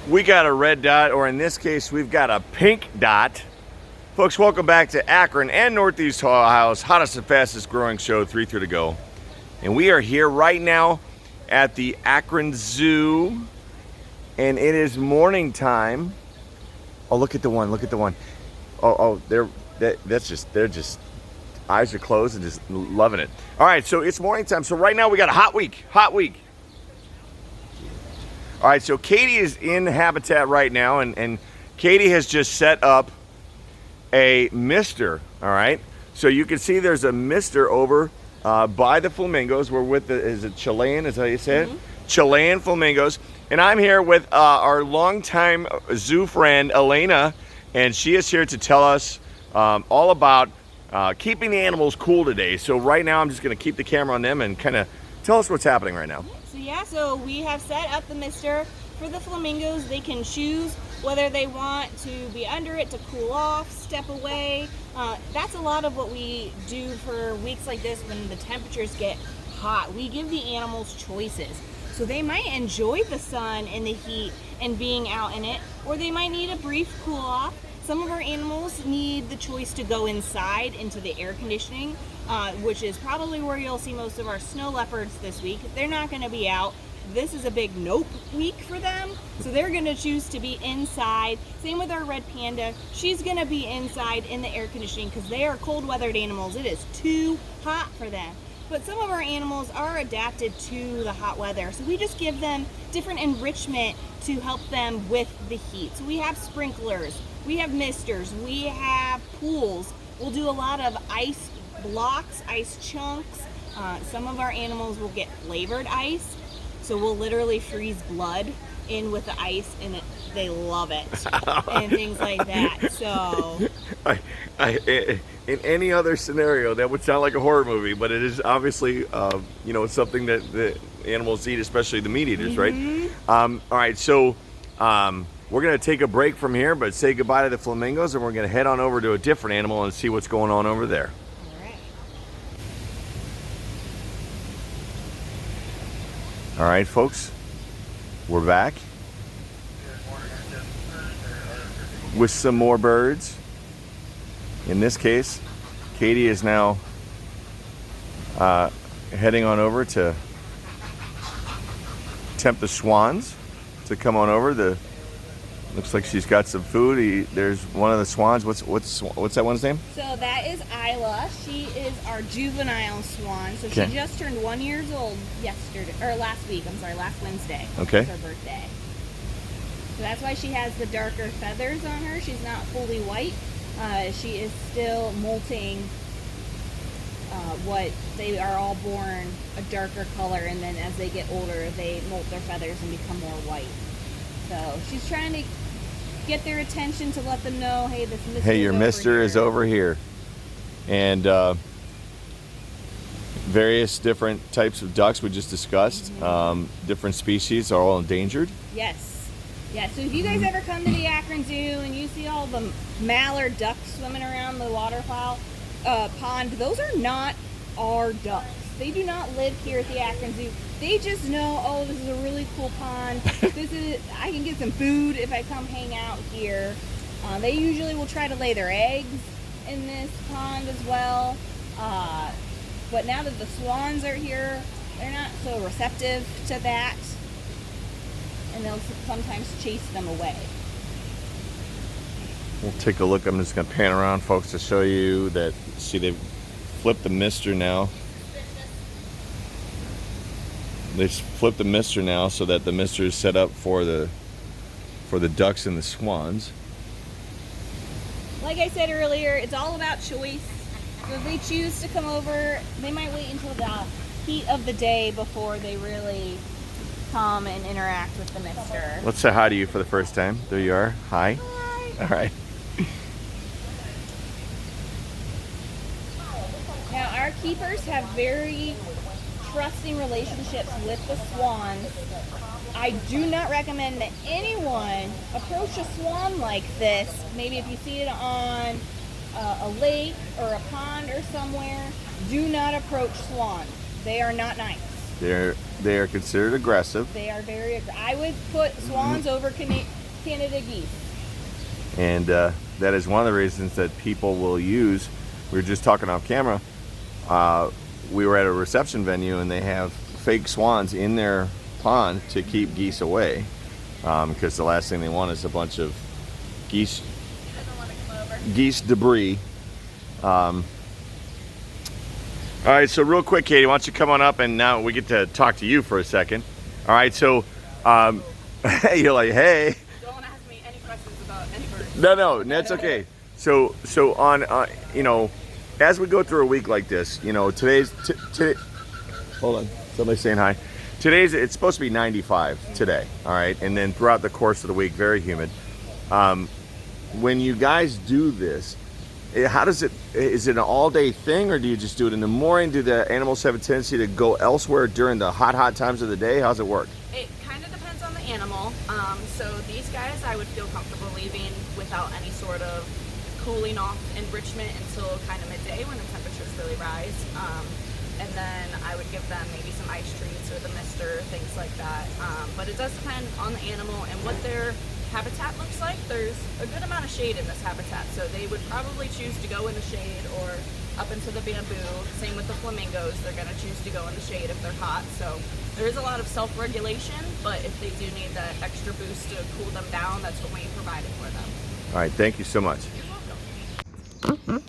we got a red dot, or in this case, we've got a pink dot. Folks, welcome back to Akron and Northeast Ohio's hottest and fastest growing show, 3 to go. And we are here right now at the Akron Zoo, and it is morning time. Oh, look at the one, look at the one. Oh, they're just, eyes are closed and just loving it. All right, so it's morning time. So right now we got a hot week. All right, so Katie is in habitat right now, and Katie has just set up a mister, all right? So you can see there's a mister over by the flamingos. We're with is it Chilean, is that how you say it? Mm-hmm. Chilean flamingos. And I'm here with our longtime zoo friend, Elena, and she is here to tell us all about keeping the animals cool today. So right now I'm just gonna keep the camera on them and kind of tell us what's happening right now. So we have set up the mister for the flamingos. They can choose whether they want to be under it to cool off, step away. That's a lot of what we do for weeks like this when the temperatures get hot. We give the animals choices. So they might enjoy the sun and the heat and being out in it, or they might need a brief cool off. Some of our animals need the choice to go inside into the air conditioning, which is probably where you'll see most of our snow leopards this week. They're not going to be out. This is a big nope week for them, so they're going to choose to be inside. Same with our red panda. She's going to be inside in the air conditioning because they are cold weathered animals. It is too hot for them. But some of our animals are adapted to the hot weather, so we just give them different enrichment to help them with the heat. So we have sprinklers, we have misters, we have pools. We'll do a lot of ice blocks, ice chunks. Some of our animals will get flavored ice, so we'll literally freeze blood in with the ice, and they love it, and things like that. So in any other scenario, that would sound like a horror movie, but it is obviously, something that the animals eat, especially the meat eaters, right? All right, so we're going to take a break from here, but say goodbye to the flamingos, and we're going to head on over to a different animal and see what's going on over there. All right, folks, we're back with some more birds. In this case, Katie is now heading on over to tempt the swans to come on over. Looks like she's got some food. There's one of the swans. What's that one's name? So that is Isla. She is our juvenile swan. So she just turned 1 year old last Wednesday. Okay. It's her birthday. So that's why she has the darker feathers on her. She's not fully white. She is still molting what they are all born a darker color, and then as they get older, they molt their feathers and become more white. So she's trying to get their attention to let them know, hey, this mister your mister is over here. And various different types of ducks we just discussed. Different species are all endangered. Yes. Yeah, so if you guys ever come to the Akron Zoo and you see all the mallard ducks swimming around the waterfowl pond, those are not our ducks. They do not live here at the Akron Zoo. They just know, oh, this is a really cool pond. I can get some food if I come hang out here. They usually will try to lay their eggs in this pond as well. But now that the swans are here, they're not so receptive to that. And they'll sometimes chase them away. We'll take a look. I'm just going to pan around, folks, to show you that. See, they've flipped the mister now. They flipped the mister now so that the mister is set up for the ducks and the swans. Like I said earlier, it's all about choice. So if they choose to come over, they might wait until the heat of the day before they really come and interact with the mister. Let's say hi to you for the first time. There you are. Hi. Hi. All right. Now our keepers have very trusting relationships with the swans. I do not recommend that anyone approach a swan like this. Maybe if you see it on a lake or a pond or somewhere, do not approach swans. They are not nice. They are considered aggressive. They are very. I would put swans over Canada geese. And that is one of the reasons that people will use. We were just talking off camera. We were at a reception venue and they have fake swans in their pond to keep geese away, because the last thing they want is a bunch of geese debris. All right, so real quick, Katie, why don't you come on up, and now we get to talk to you for a second. All right, so you're like, hey. Don't ask me any questions about any birds. No, that's okay. So on, you know, as we go through a week like this, you know, today. Hold on, somebody's saying hi. It's supposed to be 95 today, all right, and then throughout the course of the week, very humid. When you guys do this, how does it? Is it an all-day thing, or do you just do it in the morning? Do the animals have a tendency to go elsewhere during the hot times of the day? How's it work? It kind of depends on the animal. So these guys, I would feel comfortable leaving without any sort of cooling off enrichment until kind of midday when the temperatures really rise. And then I would give them maybe some ice treats or the mister, things like that. But it does depend on the animal and what their habitat looks like. There's a good amount of shade in this habitat, so they would probably choose to go in the shade or up into the bamboo. Same with the flamingos, they're going to choose to go in the shade if they're hot. So there is a lot of self-regulation, but if they do need that extra boost to cool them down, that's what we provided for them. All right, thank you so much. You're welcome.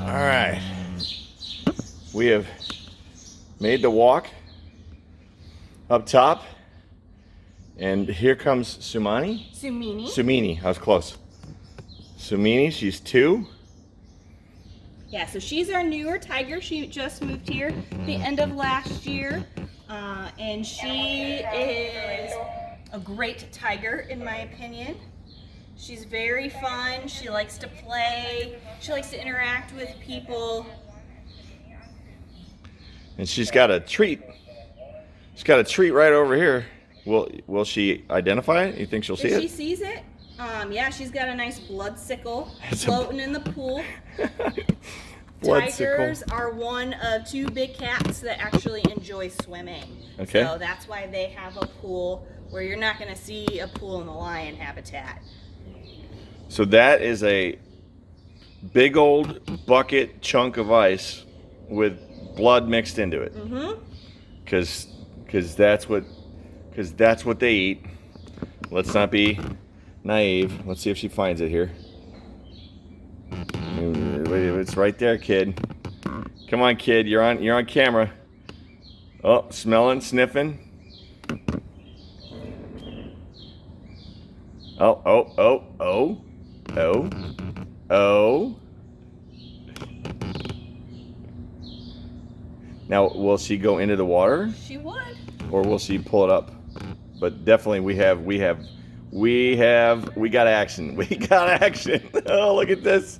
All right, we have made the walk up top, and here comes Sumini. Sumini, I was close. Sumini, she's 2. Yeah, so she's our newer tiger. She just moved here the end of last year, and she is a great tiger in my opinion. She's very fun. She likes to play. She likes to interact with people. And she's got a treat. She's got a treat right over here. Will she identify it? You think she'll see If it? she sees it, yeah, she's got a nice blood sickle floating in the pool. Tigers are one of 2 big cats that actually enjoy swimming. Okay. So that's why they have a pool where you're not going to see a pool in the lion habitat. So that is a big old bucket chunk of ice with blood mixed into it. Mm-hmm. Because that's what they eat. Let's not be naive. Let's see if she finds it here. It's right there, kid. Come on, kid. You're on camera. Oh, smelling, sniffing. Oh. Now, will she go into the water? She would. Or will she pull it up? But definitely we got action. We got action. Oh, look at this.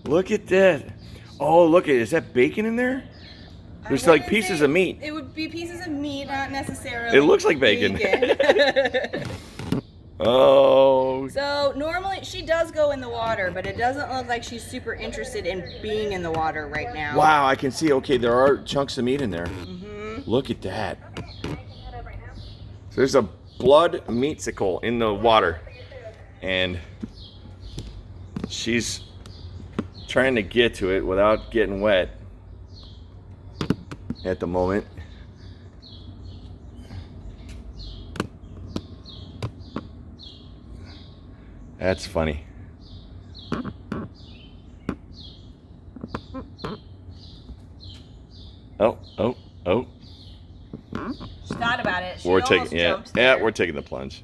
Look at that. Oh, look at it. Is that bacon in there? There's like pieces of meat. It would be pieces of meat, not necessarily. It looks like bacon. Oh. So normally she does go in the water, but it doesn't look like she's super interested in being in the water right now. Wow, I can see. Okay, there are chunks of meat in there. Mm-hmm. Look at that. So there's a blood meatsicle in the water, and she's trying to get to it without getting wet at the moment. That's funny. Oh. She thought about it. She We're almost taking jumped there. we're taking the plunge.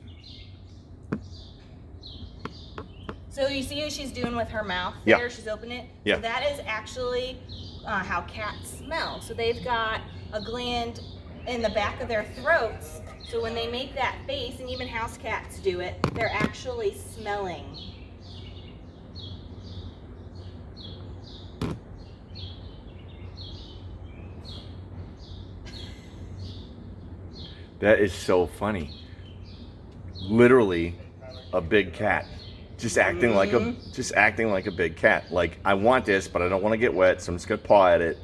So you see what she's doing with her mouth Yeah. there? She's opening it? Yeah. So that is actually how cats smell. So they've got a gland in the back of their throats. So when they make that face, and even house cats do it, they're actually smelling. That is so funny. Literally a big cat. Just acting like a big cat. Like, I want this, but I don't want to get wet, so I'm just gonna paw at it.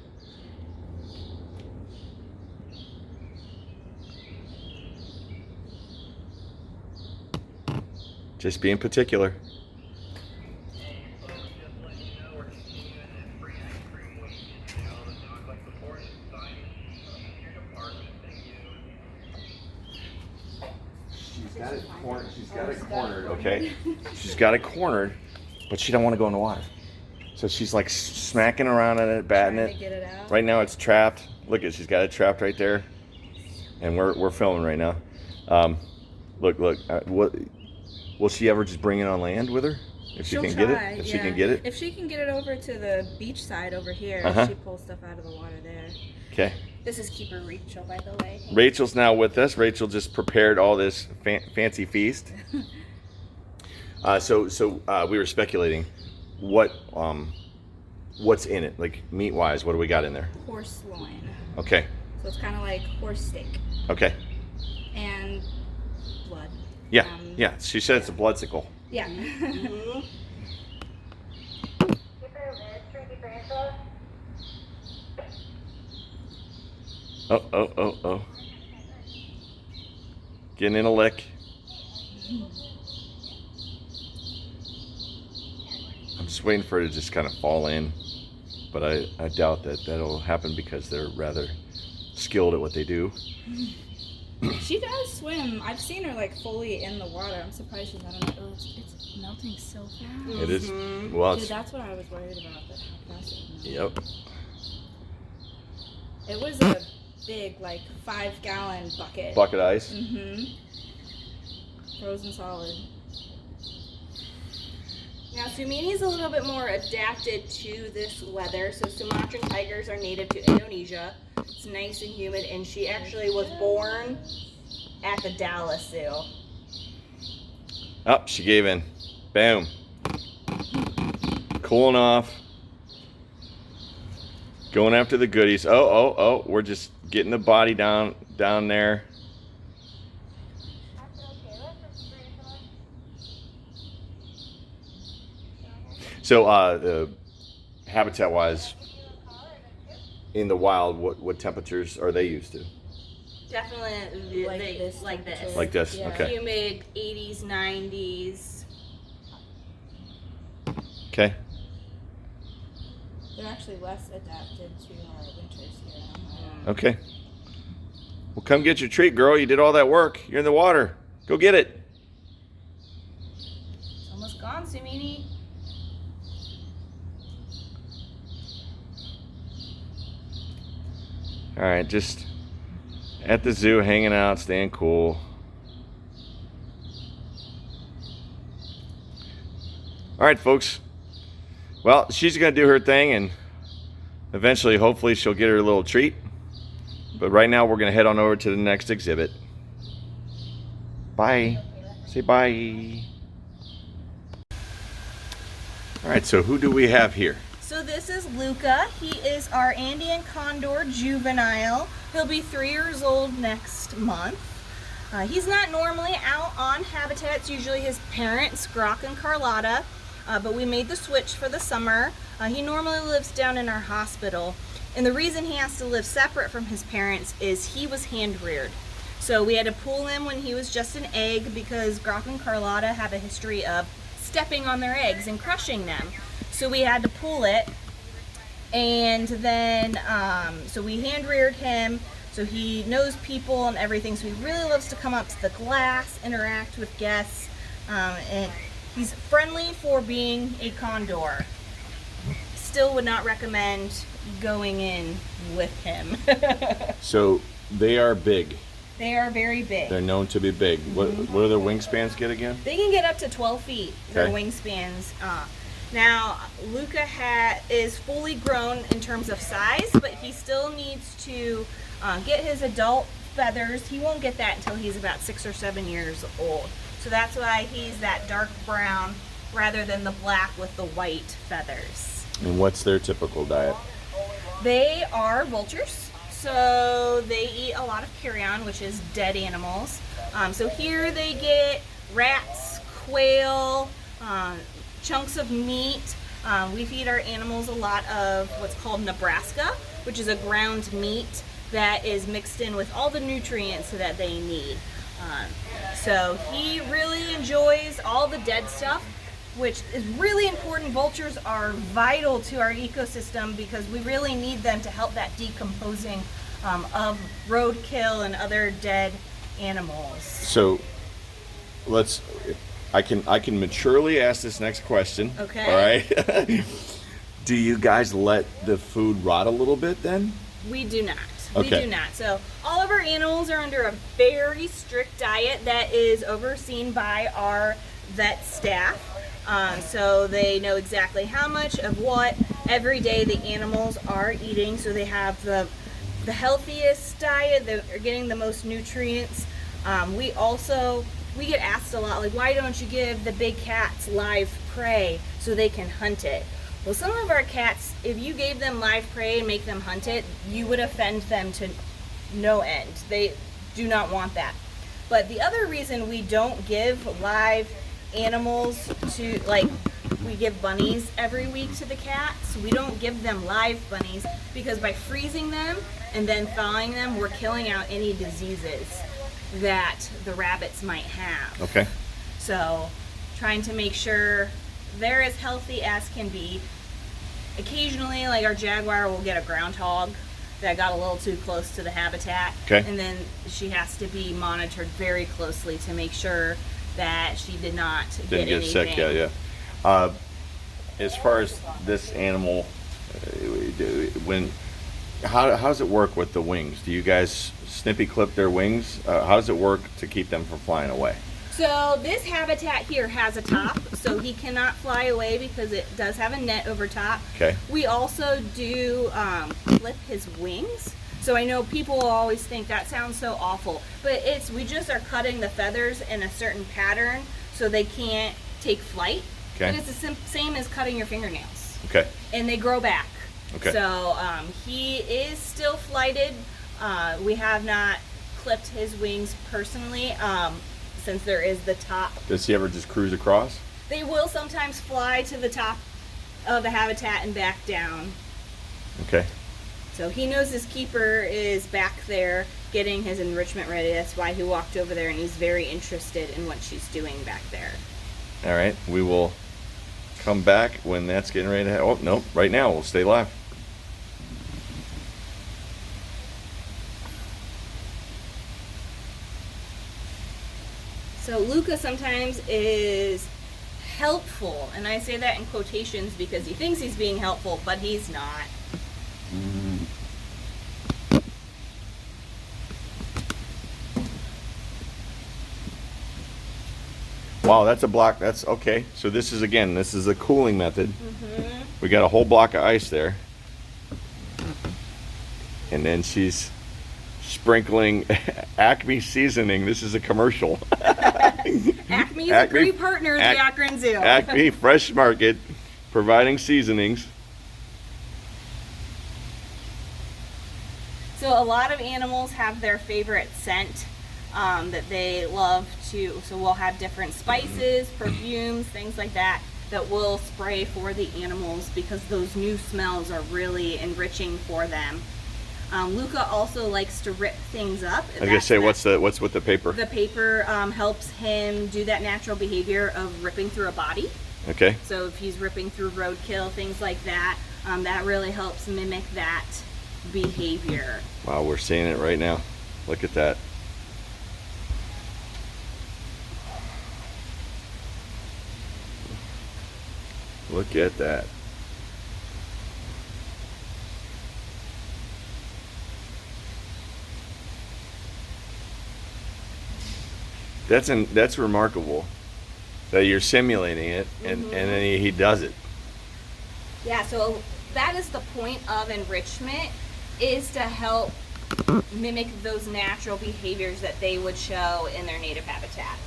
Just being particular. She's got it cornered, okay? She's got it cornered, but she don't want to go in the water. So she's like smacking around on it, batting Trying it. to get it out. Right now it's trapped. Look at, she's got it trapped right there. And we're filming right now. Look, what will she ever just bring it on land with her? If she can get it? If she can get it? If she can get it over to the beach side over here, she pulls stuff out of the water there. Okay. This is Keeper Rachel, by the way. Rachel's now with us. Rachel just prepared all this fancy feast. So we were speculating what's in it, like meat-wise. What do we got in there? Horse loin. Okay. So it's kind of like horse steak. Okay. And blood. Yeah, yeah. She said it's a bloodsicle. Yeah. Oh. Getting in a lick. I'm just waiting for it to just kind of fall in. But I doubt that that'll happen because they're rather skilled at what they do. She does swim. I've seen her like fully in the water. I'm surprised she's not in it. Oh, it's melting so fast. It is. Well, Dude, that's what I was worried about. That how fast it yep. It was a big, like 5-gallon bucket. Bucket ice. Frozen solid. Now, Sumini's a little bit more adapted to this weather. So Sumatran tigers are native to Indonesia. It's nice and humid, and she actually was born at the Dallas Zoo. Oh, she gave in. Boom. Cooling off. Going after the goodies. Oh, we're just getting the body down there. So, habitat-wise, in the wild, what temperatures are they used to? Definitely like this. Like this, Yeah. okay. Humid 80s, 90s. Okay. They're actually less adapted to our winters here. Okay. Well, come get your treat, girl. You did all that work. You're in the water. Go get it. It's almost gone, Sumini. All right, just at the zoo, hanging out, staying cool. All right, folks. Well, she's going to do her thing, and eventually, hopefully, she'll get her little treat. But right now, we're going to head on over to the next exhibit. Bye. Say bye. All right, so who do we have here? So this is Luca. He is our Andean Condor juvenile. He'll be 3 years old next month. He's not normally out on habitat. It's usually his parents, Grok and Carlotta. But we made the switch for the summer. He normally lives down in our hospital. And the reason he has to live separate from his parents is he was hand reared. So we had to pull him when he was just an egg because Grok and Carlotta have a history of stepping on their eggs and crushing them. So we had to pull it, and then so we hand reared him. So he knows people and everything. So he really loves to come up to the glass, interact with guests, and he's friendly for being a condor. Still would not recommend going in with him. So they are big. They are very big. They're known to be big. What do their wingspans get again? They can get up to 12 feet, their Okay. wingspans. Now, Luca is fully grown in terms of size, but he still needs to get his adult feathers. He won't get that until he's about 6 or 7 years old. So that's why he's that dark brown rather than the black with the white feathers. And what's their typical diet? They are vultures. So they eat a lot of carrion, which is dead animals. So here they get rats, quail, chunks of meat. We feed our animals a lot of what's called Nebraska, which is a ground meat that is mixed in with all the nutrients that they need. So he really enjoys all the dead stuff, which is really important. Vultures are vital to our ecosystem because we really need them to help that decomposing of roadkill and other dead animals. So I can maturely ask this next question. Okay. All right. Do you guys let the food rot a little bit then? We do not. Okay. We do not. So all of our animals are under a very strict diet that is overseen by our vet staff. So they know exactly how much of what every day the animals are eating. So they have the healthiest diet. They're getting the most nutrients. We get asked a lot, like, why don't you give the big cats live prey so they can hunt it? Well, some of our cats, if you gave them live prey and make them hunt it, you would offend them to no end. They do not want that. But the other reason we don't give live animals to, like, we give bunnies every week to the cats. We don't give them live bunnies because by freezing them and then thawing them, we're killing out any diseases that the rabbits might have. Okay. So trying to make sure they're as healthy as can be. Occasionally, like our jaguar will get a groundhog that got a little too close to the habitat. Okay. And then she has to be monitored very closely to make sure that she did not Didn't get anything. sick, yeah. As far as this animal, how does it work with the wings? Do you guys snippy clip their wings? How does it work to keep them from flying away? So this habitat here has a top, so he cannot fly away because it does have a net over top. Okay. We also do clip his wings. So I know people will always think that sounds so awful, but we just are cutting the feathers in a certain pattern so they can't take flight. Okay. But it's the same as cutting your fingernails. Okay. And they grow back. Okay. So he is still flighted. We have not clipped his wings personally. Since there is the top. Does he ever just cruise across? They will sometimes fly to the top of the habitat and back down. Okay. So he knows his keeper is back there getting his enrichment ready. That's why he walked over there, and he's very interested in what she's doing back there. All right. We will come back when that's getting ready to oh, no. Right now. We'll stay live. So Luca sometimes is helpful, and I say that in quotations because he thinks he's being helpful, but he's not. Wow, that's a block. That's okay. So this is a cooling method. Mm-hmm. We got a whole block of ice there. And then she's sprinkling Acme seasoning. This is a commercial. Acme is a great partner at the Akron Zoo. Acme Fresh Market, providing seasonings. So a lot of animals have their favorite scent that they love to. So we'll have different spices, perfumes, things like that we'll spray for the animals because those new smells are really enriching for them. Luca also likes to rip things up. I was gonna say, what's with the paper? The paper helps him do that natural behavior of ripping through a body. Okay. So if he's ripping through roadkill, things like that, that really helps mimic that behavior. Wow, we're seeing it right now. Look at that. Look at that. That's remarkable that you're simulating it and then he does it. Yeah, so that is the point of enrichment, is to help mimic those natural behaviors that they would show in their native habitat.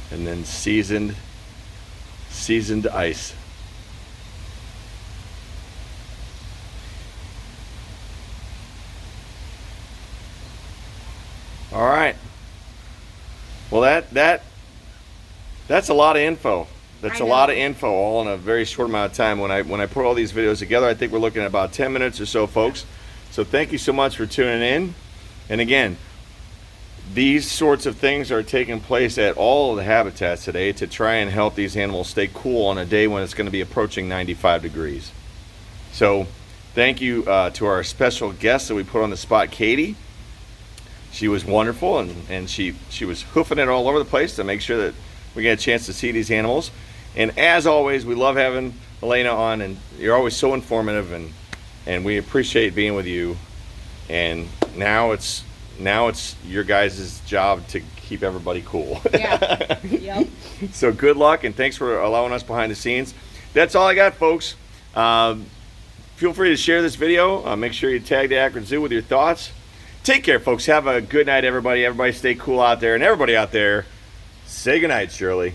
And then seasoned ice. All right. Well, that's a lot of info. That's I a know. lot of info all in a very short amount of time. When I put all these videos together, I think we're looking at about 10 minutes or so, folks. So thank you so much for tuning in. And again, these sorts of things are taking place at all of the habitats today to try and help these animals stay cool on a day when it's going to be approaching 95 degrees. So thank you to our special guest that we put on the spot, Katie. She was wonderful, and she was hoofing it all over the place to make sure that we get a chance to see these animals. And as always, we love having Elena on, and you're always so informative, and we appreciate being with you. And now it's your guys' job to keep everybody cool. Yeah. Yep. So good luck, and thanks for allowing us behind the scenes. That's all I got, folks. Feel free to share this video. Make sure you tag the Akron Zoo with your thoughts. Take care, folks. Have a good night, everybody. Everybody stay cool out there. And everybody out there, say good night, Shirley.